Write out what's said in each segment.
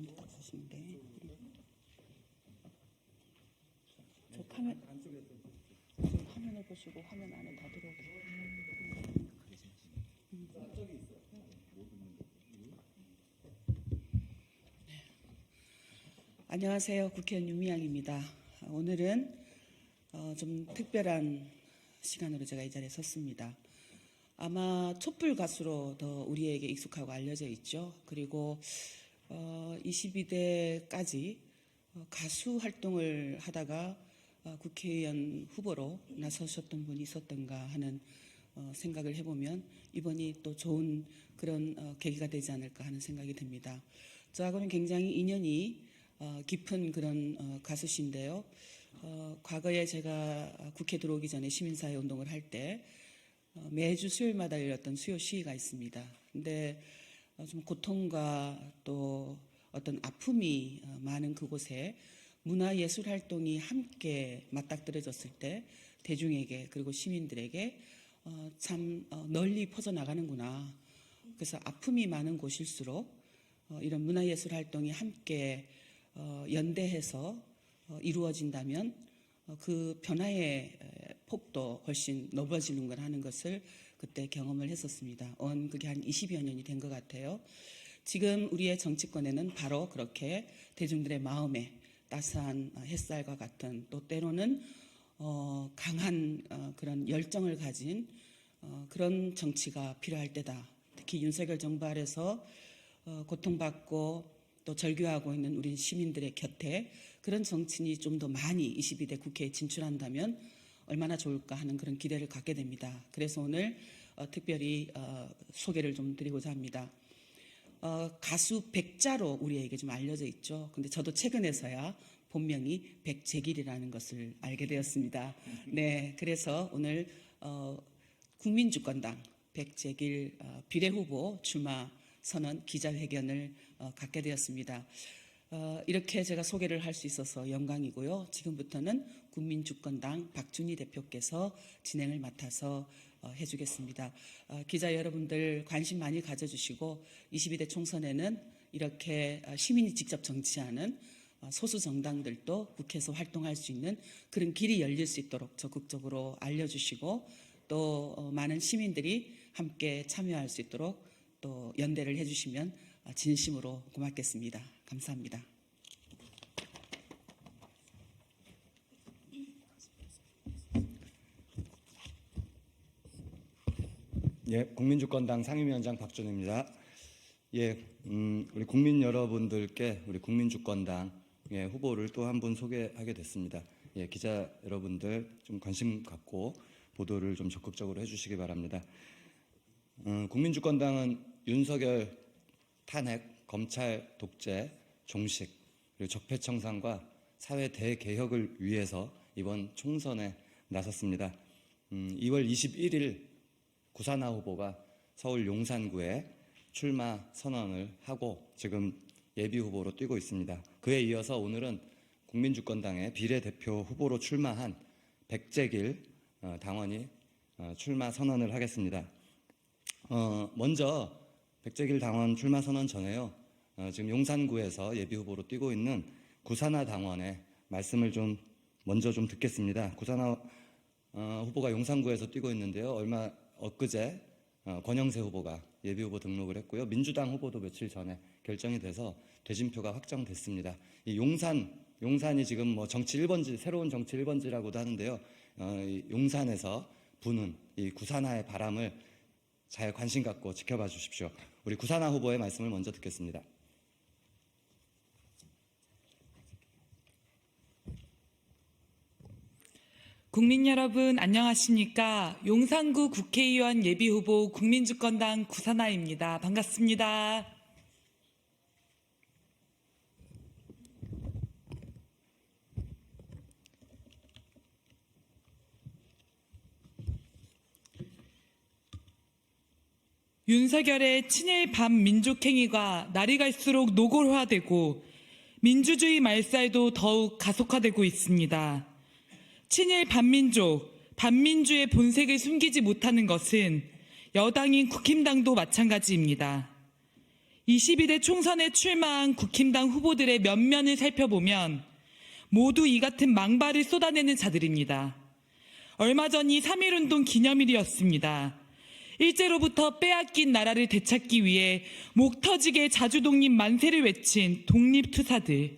한번 보시는데 저 화면을 보시고 화면 안에 다 들어오세요. 안녕하세요. 국회의원 윤미향입니다. 오늘은 좀 특별한 시간으로 제가 이 자리에 섰습니다. 아마 촛불 가수로 더 우리에게 익숙하고 알려져 있죠. 그리고 22대까지 가수 활동을 하다가 국회의원 후보로 나서셨던 분이 있었던가 하는 생각을 해보면 이번이 또 좋은 그런 계기가 되지 않을까 하는 생각이 듭니다. 저하고는 굉장히 인연이 깊은 그런 가수신데요. 과거에 제가 국회 들어오기 전에 시민사회 운동을 할 때 매주 수요일마다 열렸던 수요 시위가 있습니다. 근데 좀 고통과 또 어떤 아픔이 많은 그곳에 문화예술 활동이 함께 맞닥뜨려졌을 때 대중에게 그리고 시민들에게 참 널리 퍼져나가는구나. 그래서 아픔이 많은 곳일수록 이런 문화예술 활동이 함께 연대해서 이루어진다면 그 변화의 폭도 훨씬 넓어지는구나 하는 것을 그때 경험을 했었습니다. 그게 한 20여 년이 된 것 같아요. 지금 우리의 정치권에는 바로 그렇게 대중들의 마음에 따스한 햇살과 같은 또 때로는 강한 그런 열정을 가진 그런 정치가 필요할 때다. 특히 윤석열 정부 아래서 고통받고 또 절규하고 있는 우리 시민들의 곁에 그런 정치인이 좀 더 많이 22대 국회에 진출한다면 얼마나 좋을까 하는 그런 기대를 갖게 됩니다. 그래서 오늘 특별히 소개를 좀 드리고자 합니다. 가수 백자로 우리에게 좀 알려져 있죠. 근데 저도 최근에서야 본명이 백재길이라는 것을 알게 되었습니다. 네, 그래서 오늘 국민주권당 백재길 비례후보 출마 선언 기자회견을 갖게 되었습니다. 이렇게 제가 소개를 할 수 있어서 영광이고요. 지금부터는 국민주권당 박준희 대표께서 진행을 맡아서 해주겠습니다. 기자 여러분들 관심 많이 가져주시고 22대 총선에는 이렇게 시민이 직접 정치하는 소수 정당들도 국회에서 활동할 수 있는 그런 길이 열릴 수 있도록 적극적으로 알려주시고 또 많은 시민들이 함께 참여할 수 있도록 또 연대를 해주시면 진심으로 고맙겠습니다. 감사합니다. 예, 국민주권당 상임위원장 박준희입니다. 예, 우리 국민 여러분들께 우리 국민주권당 후보를 또 한 분 소개하게 됐습니다. 예, 기자 여러분들 좀 관심 갖고 보도를 좀 적극적으로 해주시기 바랍니다. 국민주권당은 윤석열 탄핵, 검찰 독재, 종식, 그리고 적폐청산과 사회 대개혁을 위해서 이번 총선에 나섰습니다. 2월 21일 구산하 후보가 서울 용산구에 출마 선언을 하고 지금 예비후보로 뛰고 있습니다. 그에 이어서 오늘은 국민주권당의 비례대표 후보로 출마한 백재길 당원이 출마 선언을 하겠습니다. 먼저 백재길 당원 출마 선언 전에요. 지금 용산구에서 예비후보로 뛰고 있는 구산하 당원의 말씀을 먼저 듣겠습니다. 구산하 후보가 용산구에서 뛰고 있는데요. 엊그제 권영세 후보가 예비후보 등록을 했고요. 민주당 후보도 며칠 전에 결정이 돼서 대진표가 확정됐습니다. 이 용산이 지금 뭐 정치 1번지, 새로운 정치 1번지라고도 하는데요. 용산에서 부는 이 구산하의 바람을 잘 관심 갖고 지켜봐 주십시오. 우리 구산하 후보의 말씀을 먼저 듣겠습니다. 국민 여러분 안녕하십니까? 용산구 국회의원 예비후보 국민주권당 구산하입니다. 반갑습니다. 윤석열의 친일 반민족행위가 날이 갈수록 노골화되고 민주주의 말살도 더욱 가속화되고 있습니다. 친일 반민족, 반민주의 본색을 숨기지 못하는 것은 여당인 국힘당도 마찬가지입니다. 22대 총선에 출마한 국힘당 후보들의 면면을 살펴보면 모두 이 같은 망발을 쏟아내는 자들입니다. 얼마 전 이 3.1운동 기념일이었습니다. 일제로부터 빼앗긴 나라를 되찾기 위해 목 터지게 자주독립 만세를 외친 독립투사들.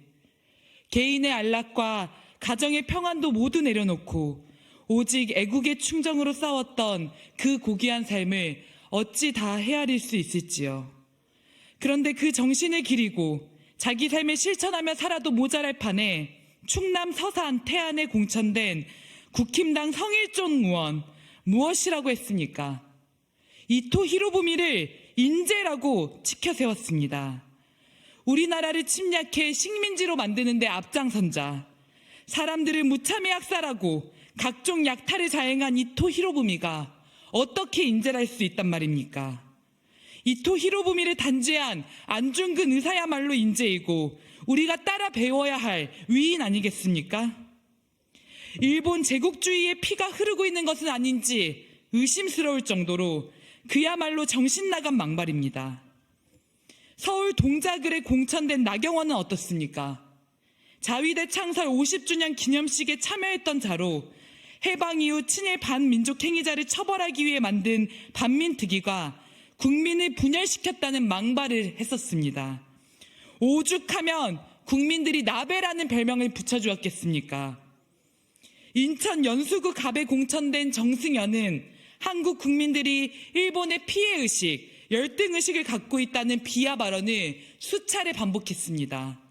개인의 안락과 가정의 평안도 모두 내려놓고 오직 애국의 충정으로 싸웠던 그 고귀한 삶을 어찌 다 헤아릴 수 있을지요. 그런데 그 정신을 기리고 자기 삶을 실천하며 살아도 모자랄 판에 충남 서산 태안에 공천된 국힘당 성일종 의원 무엇이라고 했습니까? 이토 히로부미를 인재라고 치켜세웠습니다. 우리나라를 침략해 식민지로 만드는 데 앞장선자, 사람들을 무참히 학살하고 각종 약탈을 자행한 이토 히로부미가 어떻게 인재를 할 수 있단 말입니까? 이토 히로부미를 단죄한 안중근 의사야말로 인재이고 우리가 따라 배워야 할 위인 아니겠습니까? 일본 제국주의의 피가 흐르고 있는 것은 아닌지 의심스러울 정도로 그야말로 정신 나간 망발입니다. 서울 동작을에 공천된 나경원은 어떻습니까? 자위대 창설 50주년 기념식에 참여했던 자로 해방 이후 친일 반민족 행위자를 처벌하기 위해 만든 반민특위가 국민을 분열시켰다는 망발을 했었습니다. 오죽하면 국민들이 나베라는 별명을 붙여주었겠습니까? 인천 연수구 갑에 공천된 정승현은 한국 국민들이 일본의 피해의식, 열등의식을 갖고 있다는 비하 발언을 수차례 반복했습니다.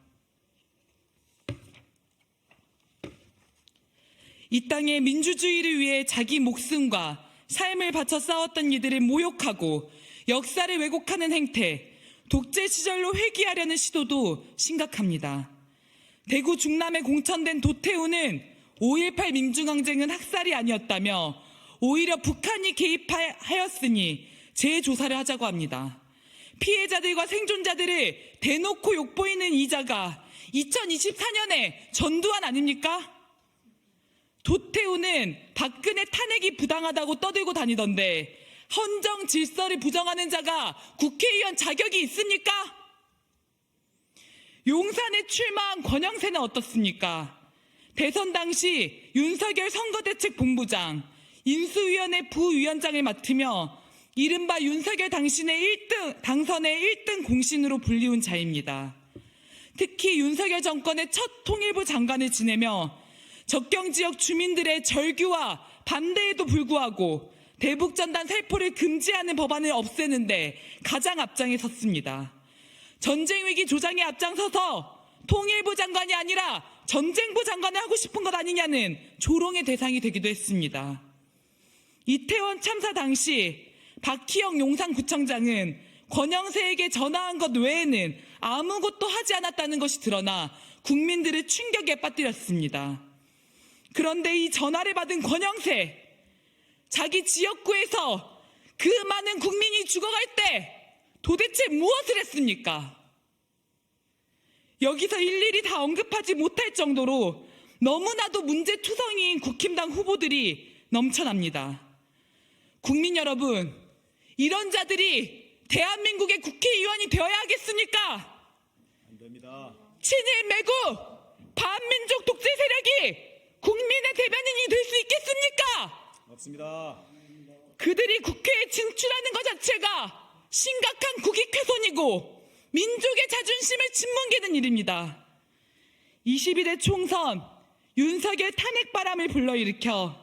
이 땅의 민주주의를 위해 자기 목숨과 삶을 바쳐 싸웠던 이들을 모욕하고 역사를 왜곡하는 행태, 독재 시절로 회귀하려는 시도도 심각합니다. 대구 중남에 공천된 도태우는 5.18 민중항쟁은 학살이 아니었다며 오히려 북한이 개입하였으니 재조사를 하자고 합니다. 피해자들과 생존자들을 대놓고 욕보이는 이자가 2024년에 전두환 아닙니까? 도태우는 박근혜 탄핵이 부당하다고 떠들고 다니던데 헌정 질서를 부정하는 자가 국회의원 자격이 있습니까? 용산에 출마한 권영세는 어떻습니까? 대선 당시 윤석열 선거대책본부장, 인수위원회 부위원장을 맡으며 이른바 윤석열 당선의 1등 공신으로 불리운 자입니다. 특히 윤석열 정권의 첫 통일부 장관을 지내며 접경지역 주민들의 절규와 반대에도 불구하고 대북전단 살포를 금지하는 법안을 없애는데 가장 앞장에 섰습니다. 전쟁위기 조장에 앞장서서 통일부 장관이 아니라 전쟁부 장관을 하고 싶은 것 아니냐는 조롱의 대상이 되기도 했습니다. 이태원 참사 당시 박희영 용산구청장은 권영세에게 전화한 것 외에는 아무것도 하지 않았다는 것이 드러나 국민들을 충격에 빠뜨렸습니다. 그런데 이 전화를 받은 권영세, 자기 지역구에서 그 많은 국민이 죽어갈 때 도대체 무엇을 했습니까? 여기서 일일이 다 언급하지 못할 정도로 너무나도 문제투성이인 국힘당 후보들이 넘쳐납니다. 국민 여러분, 이런 자들이 대한민국의 국회의원이 되어야 하겠습니까? 안 됩니다. 친일 매국, 반민족 독재 세력이 국민의 대변인이 될 수 있겠습니까? 없습니다. 그들이 국회에 진출하는 것 자체가 심각한 국익훼손이고 민족의 자존심을 짓뭉개는 일입니다. 22대 총선 윤석열 탄핵바람을 불러일으켜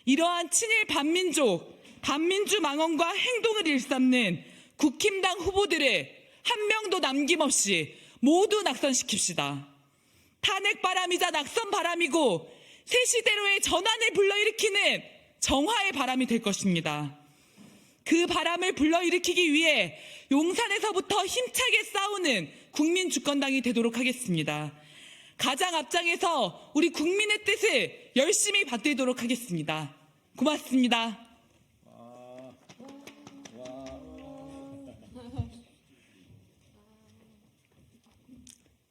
이러한 친일 반민족, 반민주 망언과 행동을 일삼는 국힘당 후보들을 한 명도 남김없이 모두 낙선시킵시다. 탄핵바람이자 낙선바람이고 새 시대로의 전환을 불러일으키는 정화의 바람이 될 것입니다. 그 바람을 불러일으키기 위해 용산에서부터 힘차게 싸우는 국민주권당이 되도록 하겠습니다. 가장 앞장에서 우리 국민의 뜻을 열심히 받들도록 하겠습니다. 고맙습니다.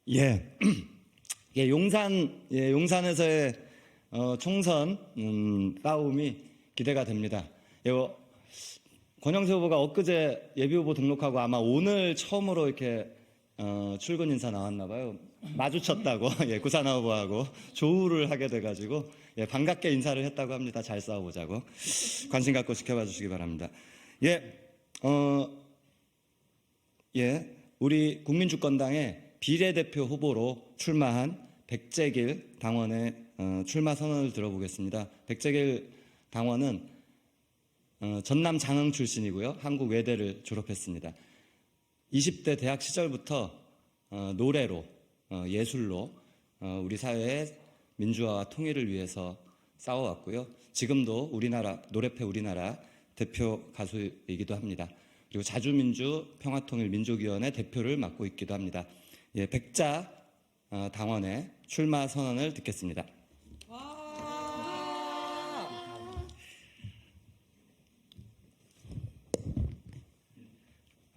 예, 용산에서의 총선 싸움이 기대가 됩니다. 권영세 후보가 엊그제 예비후보 등록하고 아마 오늘 처음으로 이렇게 출근 인사 나왔나 봐요. 마주쳤다고 예, 구산화 후보하고 조우를 하게 돼가지고 예, 반갑게 인사를 했다고 합니다. 잘 싸워보자고 관심 갖고 지켜봐 주시기 바랍니다. 우리 국민주권당의 비례대표 후보로 출마한 백재길 당원의 출마 선언을 들어보겠습니다. 백재길 당원은 전남 장흥 출신이고요. 한국 외대를 졸업했습니다. 20대 대학 시절부터 노래로 예술로 우리 사회의 민주화와 통일을 위해서 싸워왔고요. 지금도 우리나라 노래패 우리나라 대표 가수이기도 합니다. 그리고 자주민주 평화통일민족위원회 대표를 맡고 있기도 합니다. 예, 백자 당원의 출마 선언을 듣겠습니다.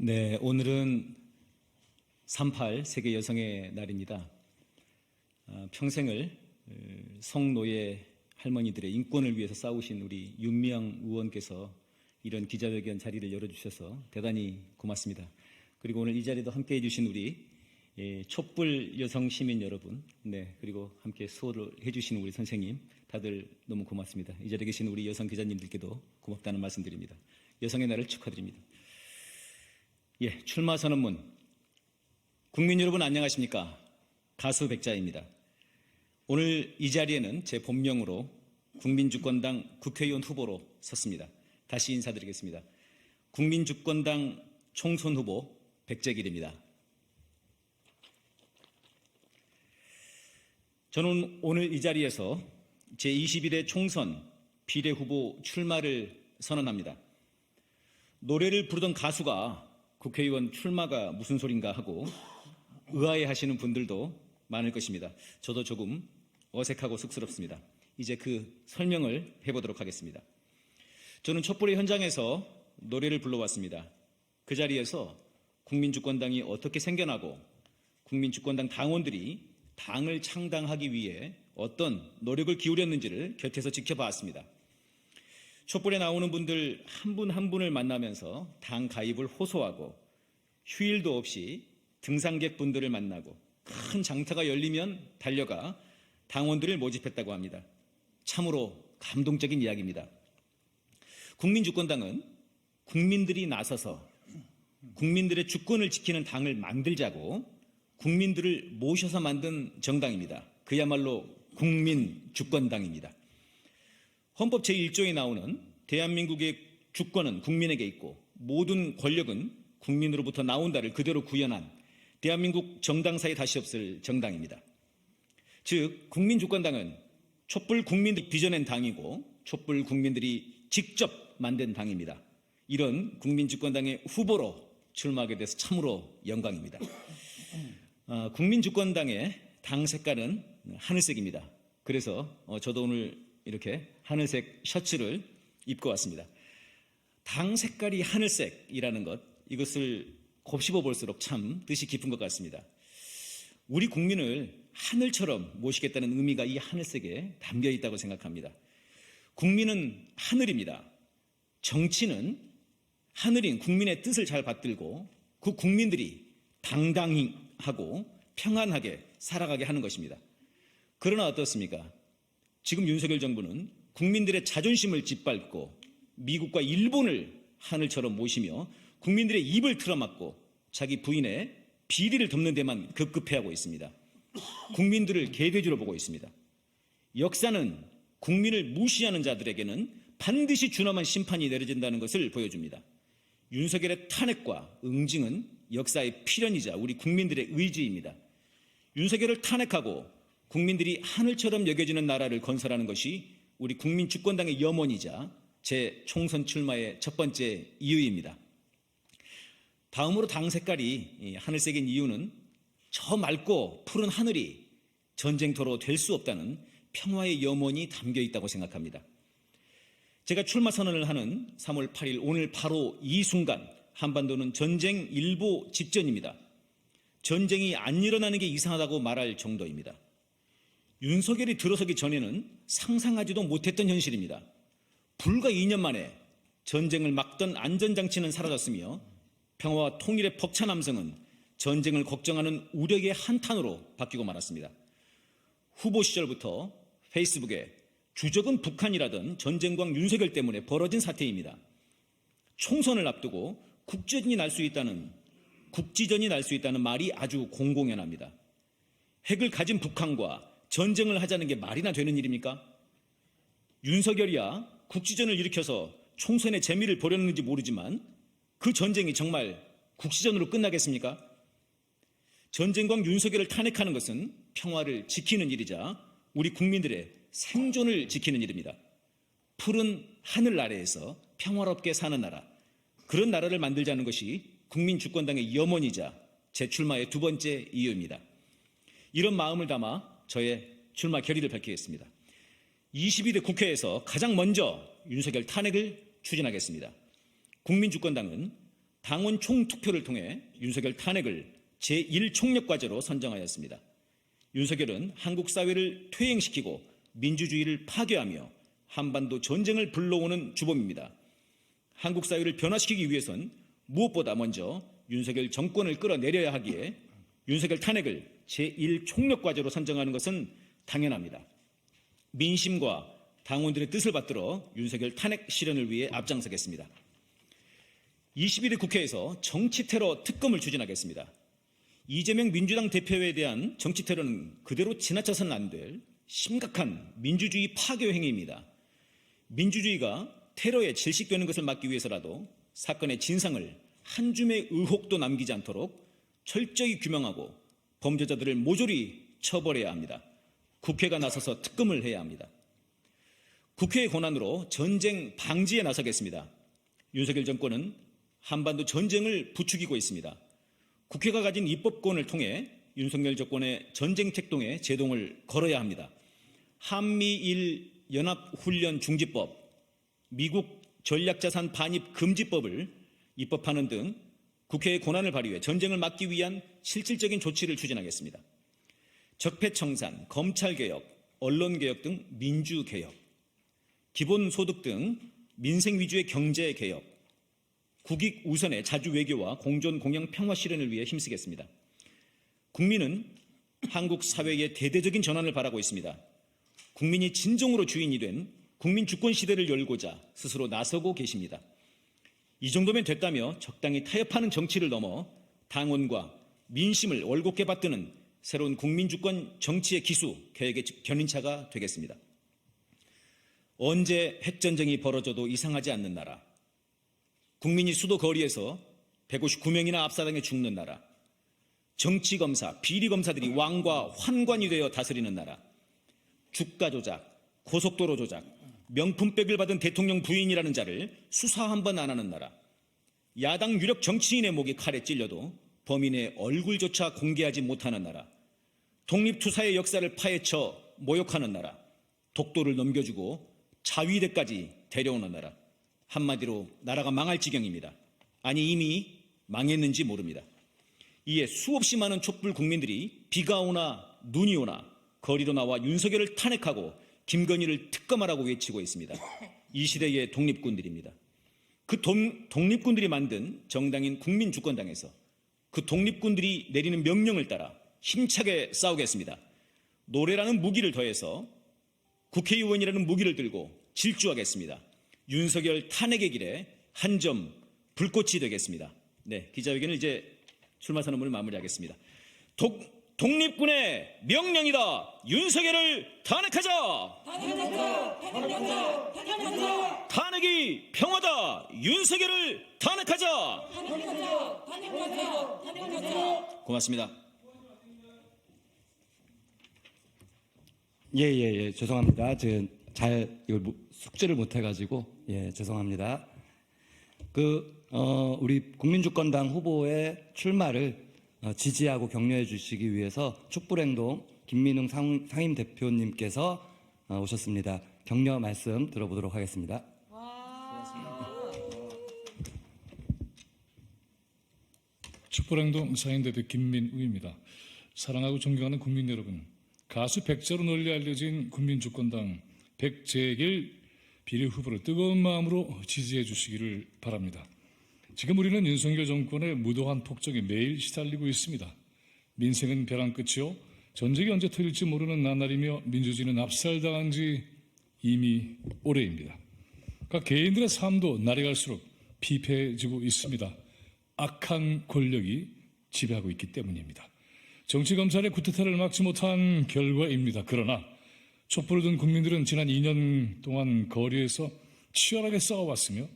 네, 오늘은 3.8 세계 여성의 날입니다. 평생을 성노예 할머니들의 인권을 위해서 싸우신 우리 윤미향 의원께서 이런 기자회견 자리를 열어주셔서 대단히 고맙습니다. 그리고 오늘 이 자리도 함께해 주신 우리 촛불 여성 시민 여러분, 네, 그리고 함께 수호를 해주신 우리 선생님, 다들 너무 고맙습니다. 이 자리에 계신 우리 여성 기자님들께도 고맙다는 말씀드립니다. 여성의 날을 축하드립니다. 예, 출마 선언문. 국민 여러분 안녕하십니까? 가수 백자입니다. 오늘 이 자리에는 제 본명으로 국민주권당 국회의원 후보로 섰습니다. 다시 인사드리겠습니다. 국민주권당 총선 후보 백재길입니다. 저는 오늘 이 자리에서 제21회 총선 비례후보 출마를 선언합니다. 노래를 부르던 가수가 국회의원 출마가 무슨 소린가 하고 의아해하시는 분들도 많을 것입니다. 저도 조금 어색하고 쑥스럽습니다. 이제 그 설명을 해보도록 하겠습니다. 저는 촛불의 현장에서 노래를 불러왔습니다. 그 자리에서 국민주권당이 어떻게 생겨나고 국민주권당 당원들이 당을 창당하기 위해 어떤 노력을 기울였는지를 곁에서 지켜봤습니다. 촛불에 나오는 분들 한 분 한 분을 만나면서 당 가입을 호소하고 휴일도 없이 등산객 분들을 만나고 큰 장터가 열리면 달려가 당원들을 모집했다고 합니다. 참으로 감동적인 이야기입니다. 국민주권당은 국민들이 나서서 국민들의 주권을 지키는 당을 만들자고 국민들을 모셔서 만든 정당입니다. 그야말로 국민주권당입니다. 헌법 제1조에 나오는 대한민국의 주권은 국민에게 있고 모든 권력은 국민으로부터 나온다를 그대로 구현한 대한민국 정당사에 다시 없을 정당입니다. 즉 국민주권당은 촛불 국민들이 빚어낸 당이고 촛불 국민들이 직접 만든 당입니다. 이런 국민주권당의 후보로 출마하게 돼서 참으로 영광입니다. 국민주권당의 당 색깔은 하늘색입니다. 그래서 저도 오늘 이렇게 하늘색 셔츠를 입고 왔습니다. 당 색깔이 하늘색이라는 것, 이것을 곱씹어 볼수록 참 뜻이 깊은 것 같습니다. 우리 국민을 하늘처럼 모시겠다는 의미가 이 하늘색에 담겨 있다고 생각합니다. 국민은 하늘입니다. 정치는 하늘인 국민의 뜻을 잘 받들고 그 국민들이 당당히 하고 평안하게 살아가게 하는 것입니다. 그러나 어떻습니까? 지금 윤석열 정부는 국민들의 자존심을 짓밟고 미국과 일본을 하늘처럼 모시며 국민들의 입을 틀어막고 자기 부인의 비리를 덮는 데만 급급해하고 있습니다. 국민들을 개돼지로 보고 있습니다. 역사는 국민을 무시하는 자들에게는 반드시 준엄한 심판이 내려진다는 것을 보여줍니다. 윤석열의 탄핵과 응징은 역사의 필연이자 우리 국민들의 의지입니다. 윤석열을 탄핵하고 국민들이 하늘처럼 여겨지는 나라를 건설하는 것이 우리 국민주권당의 염원이자 제 총선 출마의 첫 번째 이유입니다. 다음으로 당 색깔이 하늘색인 이유는 저 맑고 푸른 하늘이 전쟁터로 될 수 없다는 평화의 염원이 담겨 있다고 생각합니다. 제가 출마 선언을 하는 3월 8일 오늘 바로 이 순간 한반도는 전쟁 일보 직전입니다. 전쟁이 안 일어나는 게 이상하다고 말할 정도입니다. 윤석열이 들어서기 전에는 상상하지도 못했던 현실입니다. 불과 2년 만에 전쟁을 막던 안전장치는 사라졌으며 평화와 통일의 벅찬 함성은 전쟁을 걱정하는 우려의 한탄으로 바뀌고 말았습니다. 후보 시절부터 페이스북에 주적은 북한이라던 전쟁광 윤석열 때문에 벌어진 사태입니다. 총선을 앞두고 국지전이 날 수 있다는 말이 아주 공공연합니다. 핵을 가진 북한과 전쟁을 하자는 게 말이나 되는 일입니까? 윤석열이야 국지전을 일으켜서 총선의 재미를 보려는지 모르지만 그 전쟁이 정말 국지전으로 끝나겠습니까? 전쟁광 윤석열을 탄핵하는 것은 평화를 지키는 일이자 우리 국민들의 생존을 지키는 일입니다. 푸른 하늘 아래에서 평화롭게 사는 나라, 그런 나라를 만들자는 것이 국민주권당의 염원이자 제 출마의 두 번째 이유입니다. 이런 마음을 담아 저의 출마 결의를 밝히겠습니다. 22대 국회에서 가장 먼저 윤석열 탄핵을 추진하겠습니다. 국민주권당은 당원 총투표를 통해 윤석열 탄핵을 제1총력과제로 선정하였습니다. 윤석열은 한국 사회를 퇴행시키고 민주주의를 파괴하며 한반도 전쟁을 불러오는 주범입니다. 한국 사회를 변화시키기 위해선 무엇보다 먼저 윤석열 정권을 끌어내려야 하기에 윤석열 탄핵을 제1총력과제로 선정하는 것은 당연합니다. 민심과 당원들의 뜻을 받들어 윤석열 탄핵 실현을 위해 앞장서겠습니다. 21대 국회에서 정치테러 특검을 추진하겠습니다. 이재명 민주당 대표에 대한 정치테러는 그대로 지나쳐서는 안 될 심각한 민주주의 파괴 행위입니다. 민주주의가 테러에 질식되는 것을 막기 위해서라도 사건의 진상을 한 줌의 의혹도 남기지 않도록 철저히 규명하고 범죄자들을 모조리 처벌해야 합니다. 국회가 나서서 특검을 해야 합니다. 국회의 권한으로 전쟁 방지에 나서겠습니다. 윤석열 정권은 한반도 전쟁을 부추기고 있습니다. 국회가 가진 입법권을 통해 윤석열 정권의 전쟁 택동에 제동을 걸어야 합니다. 한미일 연합훈련 중지법, 미국 전략자산 반입 금지법을 입법하는 등 국회의 권한을 발휘해 전쟁을 막기 위한 실질적인 조치를 추진하겠습니다. 적폐청산, 검찰개혁, 언론개혁 등 민주개혁, 기본소득 등 민생 위주의 경제개혁, 국익 우선의 자주 외교와 공존 공영 평화 실현을 위해 힘쓰겠습니다. 국민은 한국 사회의 대대적인 전환을 바라고 있습니다. 국민이 진정으로 주인이 된 국민 주권 시대를 열고자 스스로 나서고 계십니다. 이 정도면 됐다며 적당히 타협하는 정치를 넘어 당원과 민심을 올곧게 받드는 새로운 국민 주권 정치의 기수 개혁의 견인차가 되겠습니다. 언제 핵전쟁이 벌어져도 이상하지 않는 나라, 국민이 수도 거리에서 159명이나 압사당해 죽는 나라, 정치검사, 비리검사들이 왕과 환관이 되어 다스리는 나라, 주가 조작, 고속도로 조작, 명품백을 받은 대통령 부인이라는 자를 수사 한 번 안 하는 나라, 야당 유력 정치인의 목이 칼에 찔려도 범인의 얼굴조차 공개하지 못하는 나라, 독립투사의 역사를 파헤쳐 모욕하는 나라, 독도를 넘겨주고 자위대까지 데려오는 나라, 한마디로 나라가 망할 지경입니다. 아니 이미 망했는지 모릅니다. 이에 수없이 많은 촛불 국민들이 비가 오나 눈이 오나 거리로 나와 윤석열을 탄핵하고 김건희를 특검하라고 외치고 있습니다. 이 시대의 독립군들입니다. 그 독립군들이 만든 정당인 국민주권당에서 그 독립군들이 내리는 명령을 따라 힘차게 싸우겠습니다. 노래라는 무기를 더해서 국회의원이라는 무기를 들고 질주하겠습니다. 윤석열 탄핵의 길에 한 점 불꽃이 되겠습니다. 네, 기자회견을 이제 출마 선언문을 마무리하겠습니다. 독립군의 명령이다. 윤석열을 탄핵하자. 탄핵이 평화다. 윤석열을 탄핵하자. 고맙습니다. 예, 죄송합니다. 잘 이걸 숙지를 못해가지고 죄송합니다. 우리 국민주권당 후보의 출마를 지지하고 격려해 주시기 위해서 촛불행동 김민웅 상임 대표님께서 오셨습니다. 격려 말씀 들어보도록 하겠습니다. 촛불행동 상임대표 김민웅입니다. 사랑하고 존경하는 국민 여러분, 가수 백자로 널리 알려진 국민주권당 백재길 비례 후보를 뜨거운 마음으로 지지해 주시기를 바랍니다. 지금 우리는 윤석열 정권의 무도한 폭정에 매일 시달리고 있습니다. 민생은 벼랑 끝이요, 전쟁이 언제 터질지 모르는 나날이며 민주주의는 압살당한 지 이미 오래입니다. 각 개인들의 삶도 날이 갈수록 피폐해지고 있습니다. 악한 권력이 지배하고 있기 때문입니다. 정치검찰의 쿠데타를 막지 못한 결과입니다. 그러나 촛불을 든 국민들은 지난 2년 동안 거리에서 치열하게 싸워왔으며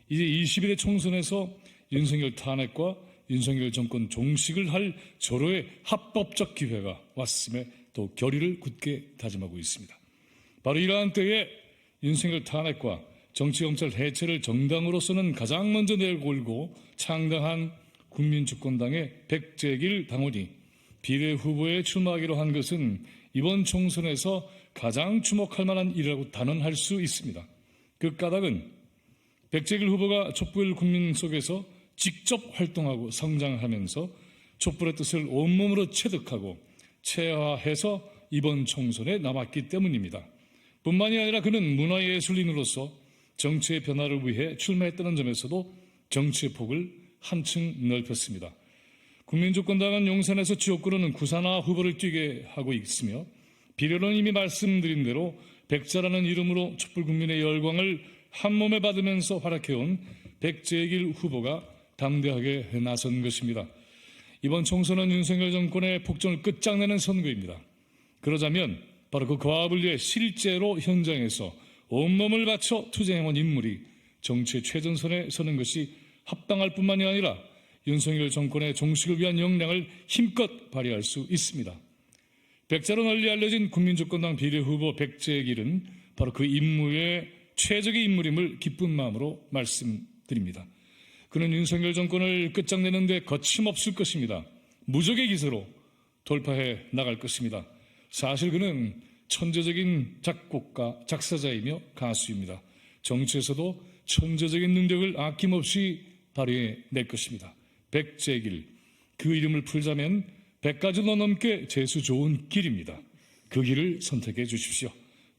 이제 20일의 총선에서 윤석열 탄핵과 윤석열 정권 종식을 할 절호의 합법적 기회가 왔음에 또 결의를 굳게 다짐하고 있습니다. 바로 이러한 때에 윤석열 탄핵과 정치검찰 해체를 정당으로서는 가장 먼저 내걸고 창당한 국민주권당의 백재길 당원이 비례 후보에 출마하기로 한 것은 이번 총선에서 가장 주목할 만한 일이라고 단언할 수 있습니다. 그 까닭은 백재길 후보가 촛불 국민 속에서 직접 활동하고 성장하면서 촛불의 뜻을 온몸으로 체득하고 체화해서 이번 총선에 남았기 때문입니다. 뿐만이 아니라 그는 문화예술인으로서 정치의 변화를 위해 출마했다는 점에서도 정치의 폭을 한층 넓혔습니다. 국민주권당은 용산에서 지역구로는 구산화 후보를 뛰게 하고 있으며 비례로는 이미 말씀드린 대로 백자라는 이름으로 촛불 국민의 열광을 한몸에 받으면서 활약해온 백재길 후보가 담대하게 나선 것입니다. 이번 총선은 윤석열 정권의 폭정을 끝장내는 선거입니다. 그러자면 바로 그 과업을 위해 실제로 현장에서 온몸을 바쳐 투쟁해온 인물이 정치의 최전선에 서는 것이 합당할 뿐만이 아니라 윤석열 정권의 종식을 위한 역량을 힘껏 발휘할 수 있습니다. 백자로 널리 알려진 국민주권당 비례후보 백재길은 바로 그 임무의 최적의 인물임을 기쁜 마음으로 말씀드립니다. 그는 윤석열 정권을 끝장내는 데 거침없을 것입니다. 무적의 기세로 돌파해 나갈 것입니다. 사실 그는 천재적인 작곡가, 작사자이며 가수입니다. 정치에서도 천재적인 능력을 아낌없이 발휘해낼 것입니다. 백재길, 그 이름을 풀자면 100가지도 넘게 재수 좋은 길입니다. 그 길을 선택해 주십시오.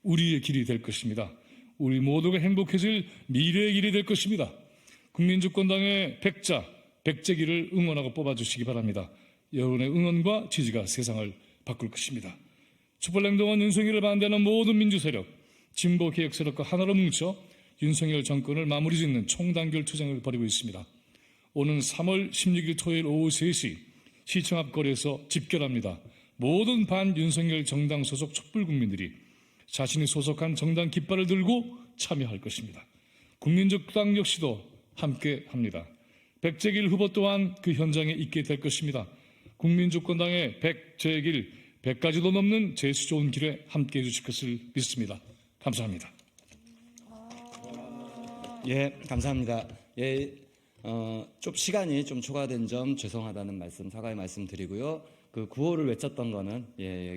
우리의 길이 될 것입니다. 우리 모두가 행복해질 미래의 길이 될 것입니다. 국민주권당의 백재길을 응원하고 뽑아주시기 바랍니다. 여러분의 응원과 지지가 세상을 바꿀 것입니다. 촛불행동은 윤석열을 반대하는 모든 민주세력, 진보개혁 세력과 하나로 뭉쳐 윤석열 정권을 마무리 짓는 총단결 투쟁을 벌이고 있습니다. 오는 3월 16일 토요일 오후 3시 시청 앞 거리에서 집결합니다. 모든 반윤석열 정당 소속 촛불국민들이 자신이 소속한 정당 깃발을 들고 참여할 것입니다. 국민주당 역시도 함께합니다. 백재길 후보 또한 그 현장에 있게 될 것입니다. 국민주권당의 백재길 100가지도 넘는 재수 좋은 길에 함께해 주실 것을 믿습니다. 감사합니다. 예, 감사합니다. 예, 좀 시간이 좀 초과된 점 죄송하다는 말씀, 사과의 말씀 드리고요. 그 구호를 외쳤던 거는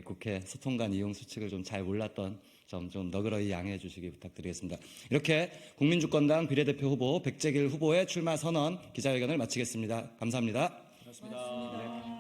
국회 소통관 이용 수칙을 좀 잘 몰랐던 점 좀 너그러이 양해해 주시기 부탁드리겠습니다. 이렇게 국민주권당 비례대표 후보 백재길 후보의 출마 선언 기자회견을 마치겠습니다. 감사합니다. 고맙습니다.